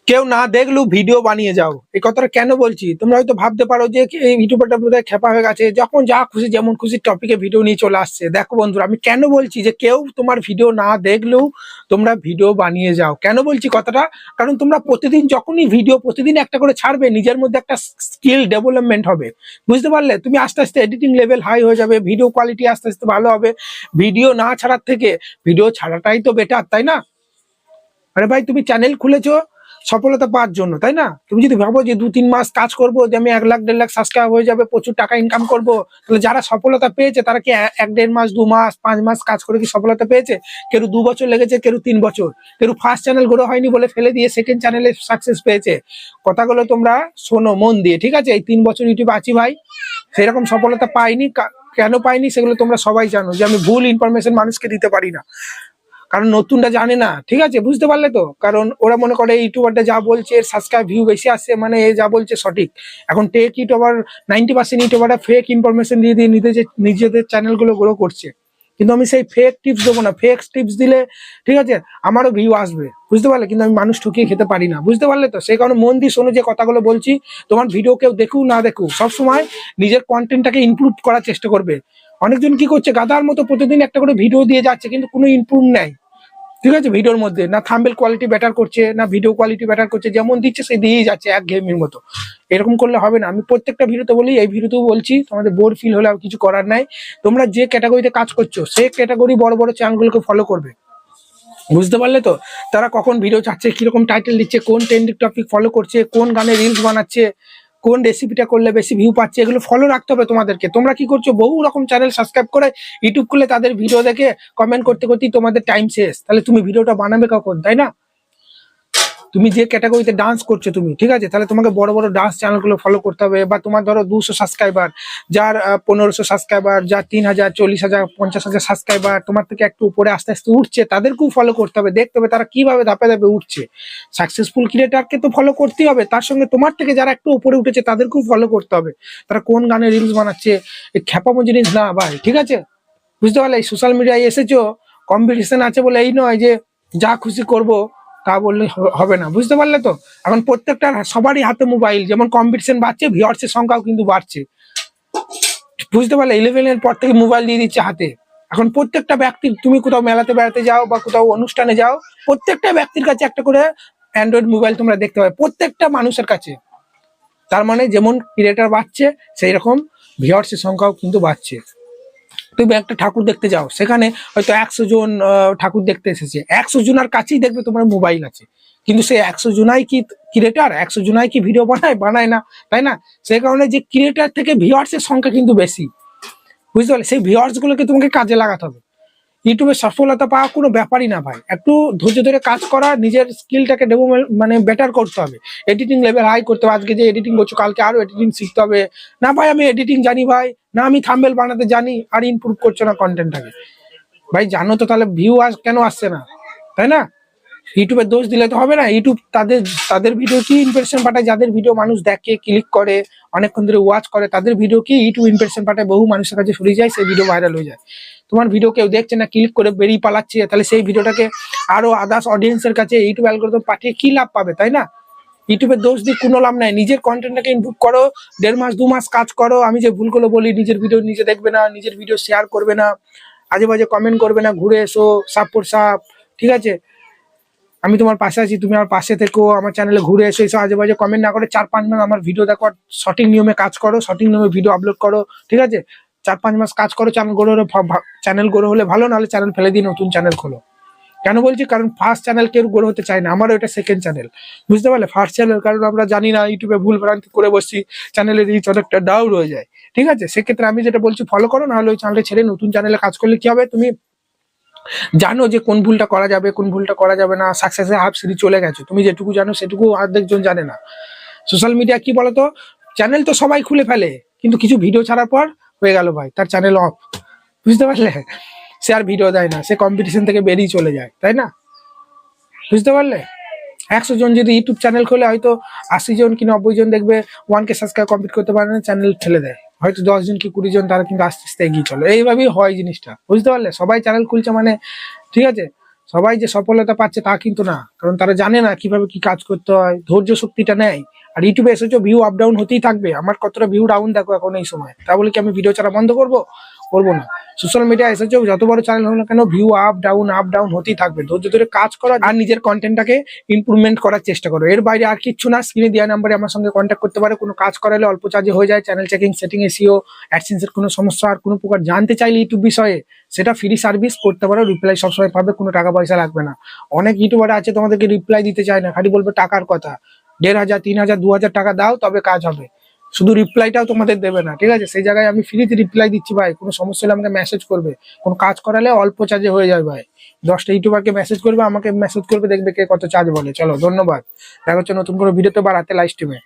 কেউ না দেখলেও ভিডিও বানিয়ে যাও, এই কথাটা কেন বলছি? তোমরা হয়তো ভাবতে পারো যে এই ইউটিউবারটা বোধহয় খেপা হয়ে গেছে, যখন যা খুশি যেমন খুশি টপিকে ভিডিও নিয়ে চলে আসছে। দেখো বন্ধুরা, আমি কেন বলছি যে কেউ তোমার ভিডিও না দেখলেও তোমরা ভিডিও বানিয়ে যাও, কেন বলছি কথাটা? কারণ তোমরা প্রতিদিন যখনই ভিডিও প্রতিদিন একটা করে ছাড়বে, নিজের মধ্যে একটা স্কিল ডেভেলপমেন্ট হবে, বুঝতে পারলে? তুমি আস্তে আস্তে এডিটিং লেভেল হাই হয়ে যাবে, ভিডিও কোয়ালিটি আস্তে আস্তে ভালো হবে। ভিডিও না ছাড়ার থেকে ভিডিও ছাড়াটাই তো বেটার, তাই না? আরে ভাই, তুমি চ্যানেল খুলেছো সফলতা পাওয়ার জন্য, তাই না? তুমি যদি ভাবো যে 2-3 মাস কাজ করবো, যে আমি 1 লাখ 1.5 লাখ সাবস্ক্রাইব হয়ে যাবে, প্রচুর টাকা ইনকাম করব, তাহলে যারা সফলতা পেয়েছে তারা কি 1-1.5 মাস, 2 মাস, 5 মাস কাজ করে কি সফলতা পেয়েছে? কেউ 2 বছর লেগেছে, কেউ 3 বছর, কেউ ফার্স্ট চ্যানেল গ্রো হয়নি বলে ফেলে দিয়ে সেকেন্ড চ্যানেলে সাকসেস পেয়েছে। কথাগুলো তোমরা শোনো মন দিয়ে, ঠিক আছে? এই 3 বছর ইউটিউবে আছি ভাই, সেরকম সফলতা পাইনি। কেন পাইনি সেগুলো তোমরা সবাই জানো, যে আমি ভুল ইনফরমেশন মানুষকে দিতে পারি না, কারণ নতুনটা জানে না, ঠিক আছে? বুঝতে পারলে তো? কারণ ওরা মনে করে ইউটিউবারটা যা বলছে, সাবস্ক্রাইব ভিউ বেশি আসছে মানে এ যা বলছে সঠিক। এখন টেক ইউটিউবার 90% ইউটিউবাররা ফেক ইনফরমেশন দিয়ে দিয়ে নিজেদের চ্যানেলগুলো গ্রো করছে। কিন্তু আমি সেই ফেক টিপস দেবো না। ফেক টিপস দিলে, ঠিক আছে, আমারও ভিউ আসবে, বুঝতে পারলে? কিন্তু আমি মানুষ ঠকিয়ে খেতে পারি না, বুঝতে পারলে তো? সেই কারণে মন দিয়ে শোনো যে কথাগুলো বলছি। তোমার ভিডিও কেউ দেখুক না দেখুক, সবসময় নিজের কন্টেন্টটাকে ইমপ্রুভ করার চেষ্টা করবে। অনেকজন কি করছে, গাধার মতো প্রতিদিন একটা করে ভিডিও দিয়ে যাচ্ছে, কিন্তু কোনো ইমপ্রুভ নেই, ঠিক আছে? ভিডিওর মধ্যে না থাম্বনেল কোয়ালিটি বেটার করছে, না ভিডিও কোয়ালিটি বেটার করছে, যেমন দিচ্ছে সে দিয়েই যাচ্ছে এক গেমের মতো। এরকম করলে হবে না। আমি প্রত্যেকটা ভিডিওতে বলি, এই ভিডিওতেও বলছি, তোমাদের বোর ফিল হলে আর কিছু করার নাই। তোমরা যে ক্যাটাগরিতে কাজ করছো সেই ক্যাটাগরি বড় বড় চ্যানেলগুলোকে ফলো করবে, বুঝতে পারলে তো? তারা কখন ভিডিও চাচ্ছে, কিরকম টাইটেল দিচ্ছে, কোন ট্রেন্ডিং টপিক ফলো করছে, কোন গানে রিলস বানাচ্ছে, কোন রেসিপিটা করলে বেশি ভিউ পাচ্ছে, এগুলো ফলো রাখতে হবে তোমাদেরকে। তোমরা কি করছো, বহু রকম চ্যানেল সাবস্ক্রাইব করে ইউটিউব খুলে তাদের ভিডিও দেখে কমেন্ট করতে করতেই তোমাদের টাইম শেষ। তাহলে তুমি ভিডিওটা বানাবে কখন, তাই না? তুমি যে ক্যাটাগরিতে ডান্স করছো তুমি, ঠিক আছে, তাহলে তোমাকে বড় বড় ডান্স চ্যানেলগুলো ফলো করতে হবে। বা তোমার ধরো 200 সাবস্ক্রাইবার, যার 1500 সাবস্ক্রাইবার, যার 3000, 40,000, 50,000 সাবস্ক্রাইবার, তোমার থেকে একটু উপরে আস্তে আস্তে উঠছে, তাদেরকেও ফলো করতে হবে। দেখতে হবে তারা কিভাবে ধাপে ধাপে উঠছে। সাকসেসফুল ক্রিয়েটারকে তো ফলো করতেই হবে, তার সঙ্গে তোমার থেকে যারা একটু উপরে উঠেছে তাদেরকেও ফলো করতে হবে। তারা কোন গানে রিলস বানাচ্ছে, এই খ্যাপামো জিনিস না ভাই, ঠিক আছে? বুঝতে পারলে? এই সোশ্যাল মিডিয়ায় এসেছো, কম্পিটিশন আছে বলে এই নয় যে যা খুশি করব তা বললে হবে না, বুঝতে পারলে তো? এখন প্রত্যেকটা সবারই হাতে মোবাইল, যেমন কম্পিটিশন বাড়ছে, ভিউয়ার্সের সংখ্যাও কিন্তু বাড়ছে, বুঝতে পারলে? 11 এর পর থেকে মোবাইল দিয়ে দিচ্ছে হাতে। এখন প্রত্যেকটা ব্যক্তি, তুমি কোথাও মেলাতে বেড়াতে যাও বা কোথাও অনুষ্ঠানে যাও, প্রত্যেকটা ব্যক্তির কাছে একটা করে অ্যান্ড্রয়েড মোবাইল তোমরা দেখতে পাবে, প্রত্যেকটা মানুষের কাছে। তার মানে যেমন ক্রিয়েটার বাড়ছে, সেই রকম ভিউয়ার্সের সংখ্যাও কিন্তু বাড়ছে। তুমি একটা ঠাকুর দেখতে যাও, সেখানে হয়তো 100 জন ঠাকুর দেখতে এসেছে, 100 জনের কাছেই দেখবে তোমার মোবাইল আছে, কিন্তু সেই 100 জনাই কি ক্রিয়েটার? 100 জনাই কি ভিডিও বানায় না, তাই না? সেই কারণে যে ক্রিয়েটার থেকে ভিউয়ার্সের সংখ্যা কিন্তু বেশি, বুঝতে পারলে? সেই ভিউয়ার্স গুলোকে তোমাকে কাজে লাগাতে হবে। ইউটিউবে সফলতা পাওয়া কোনো ব্যাপারই না ভাই, একটু ধৈর্য ধরে কাজ করা, নিজের স্কিলটাকে মানে বেটার করতে হবে, এডিটিং লেভেল হাই করতে হবে। আজকে যে এডিটিং করছো, কালকে আরো এডিটিং শিখতে হবে। না ভাই আমি এডিটিং জানি ভাই, না আমি থাম্বনেল বানাতে জানি, আর ইমপ্রুভ করছো না কন্টেন্টটাকে। ভাই জানো তো, তাহলে ভিউ কেন আসছে না, তাই না? ইউটিউবের দোষ দিলে তো হবে না। ইউটিউব তাদের তাদের ভিডিও কি ইমপ্রেশন পাঠায়, যাদের ভিডিও মানুষ দেখে, ক্লিক করে, অনেকক্ষণ ধরে ওয়াচ করে, তাদের ভিডিও কি ইউটিউব ইমপ্রেশন পাঠায়, বহু মানুষের কাছে ছড়িয়ে যায়, সেই ভিডিও ভাইরাল হয়ে যায়। তোমার ভিডিও কেউ দেখছে না, ক্লিক করে বেরিয়ে পালাচ্ছে, তাহলে সেই ভিডিওটাকে আরো আদার্স অডিয়েন্সের কাছে ইউটিউব অ্যালগরিদম পাঠিয়ে কি লাভ পাবে, তাই না? ইউটিউবের দোষ দিয়ে কোনো লাভ নাই। নিজের কন্টেন্টটাকে ইমপ্রুভ করো, 1.5 মাস 2 মাস কাজ করো। আমি যে ভুলগুলো বলি, নিজের ভিডিও নিজে দেখবে না, নিজের ভিডিও শেয়ার করবে না, আজে বাজে কমেন্ট করবে না, ঘুরে এসো সাপ ফর সাপ, ঠিক আছে? আমি তোমার পাশে আছি, তুমি আমার পাশে থেকো, আমার চ্যানেলে ঘুরে এসো, এসো আজে বাজে কমেন্ট না করে 4-5 মাস আমার ভিডিও দেখো, সঠিক নিয়মে কাজ করো, সঠিক নিয়মে ভিডিও আপলোড করো, ঠিক আছে? 4-5 মাস কাজ করো, চ্যানেল গ্রো হলে ভালো, নাহলে চ্যানেল ফেলে দিয়ে নতুন চ্যানেল খোলো। কেন বলছি? কারণ ফার্স্ট চ্যানেল কেউ গ্রো হতে চায় না, আমারও এটা সেকেন্ড চ্যানেল, বুঝতে পারলে? ফার্স্ট চ্যানেল, কারণ আমরা জানি না, ইউটিউবে ভুল ভ্রান্তি করে বসছি, চ্যানেলের রিচ অনেকটা ডাউন হয়ে যায়, ঠিক আছে? সেক্ষেত্রে আমি যেটা বলছি ফলো করো, নাহলে ওই চ্যানেলটা ছেড়ে নতুন চ্যানেলে কাজ করলে কি হবে, তুমি জানো যে কোন ভুলটা করা যাবে, কোন ভুলটা করা যাবে না। সাকসেসের হাফ সিঁড়ি চলে গেছো, তুমি যেটুকু জানো সেটুকু অর্ধেকজন জানে না। সোশ্যাল মিডিয়া কি বলতো, চ্যানেল তো সবাই খুলে ফেলে, কিন্তু কিছু ভিডিও ছাড়ার পর হয়ে গেল ভাই, তার চ্যানেল অফ, বুঝতে পারলে? সে আর ভিডিও দেয় না, সে কম্পিটিশন থেকে বেরিয়ে চলে যায়, তাই না? বুঝতে পারলে? 100 জন যদি ইউটিউব চ্যানেল খোলে, হয়তো 80 জন কি 90 জন দেখবে 1K সাবস্ক্রাইব কমপ্লিট করতে পারে না, চ্যানেল ফেলে দেয়। হয়তো 10 জন কি 20 জন, তারা কিন্তু আস্তে আস্তে এগিয়ে চলে। এইভাবেই হয় জিনিসটা, বুঝতে পারলে? সবাই চ্যানেল খুলছে মানে, ঠিক আছে, সবাই যে সফলতা পাচ্ছে তা কিন্তু না, কারণ তারা জানে না কিভাবে কি কাজ করতে হয়, ধৈর্য শক্তিটা নেয়। আর ইউটিউবে এসেছো, ভিউ আপ ডাউন হতেই থাকবে। আমার কতটা ভিউ ডাউন দেখো এখন এই সময়, তা বলে কি আমি ভিডিও ছাড়া বন্ধ করবো? করবো না। সোশ্যাল মিডিয়া এসেছো, যত বড় চ্যানেল হোক না কেন, ভিউ আপ ডাউন হতেই থাকবে। ধৈর্য ধরে কাজ করো আর নিজের কন্টেন্টটাকে ইমপ্রুভমেন্ট করার চেষ্টা করো। এর বাইরে আর কিচ্ছু না। স্ক্রিনে দেওয়া নাম্বারে আমার সঙ্গে কন্ট্যাক্ট করতে পারো। কোনো কাজ করালে অল্প চার্জে হয়ে যায়। চ্যানেল চেকিং, সেটিং, এসইও, অ্যাডসেন্সের কোনো সমস্যা আর কোনো প্রকার জানতে চাইলে ইউটিউব বিষয়ে, সেটা ফ্রি সার্ভিস করতে পারো। রিপ্লাই সবসময় পাবে, কোনো টাকা পয়সা লাগবে না। অনেক ইউটিউবার আছে তোমাদেরকে রিপ্লাই দিতে চায় না, খালি বলবে টাকার কথা। 1,500, 3,000, 2,000 টাকা দাও তবে কাজ হবে, শুধু রিপ্লাইটাও তোমাদের দেবে না। ঠিক আছে, সেই জায়গায় আমি ফ্রিতে রিপ্লাই দিচ্ছি ভাই। কোনো সমস্যা হলে আমাকে মেসেজ করবে। কোনো কাজ করালে অল্প চার্জে হয়ে যায় ভাই। 10টা ইউটিউবারকে মেসেজ করবে, আমাকে মেসেজ করবে, দেখবে কে কত চার্জ বলে। চলো, ধন্যবাদ। দেখা হচ্ছে নতুন কোনো ভিডিওতে বা রাতে লাইভ স্ট্রিমে।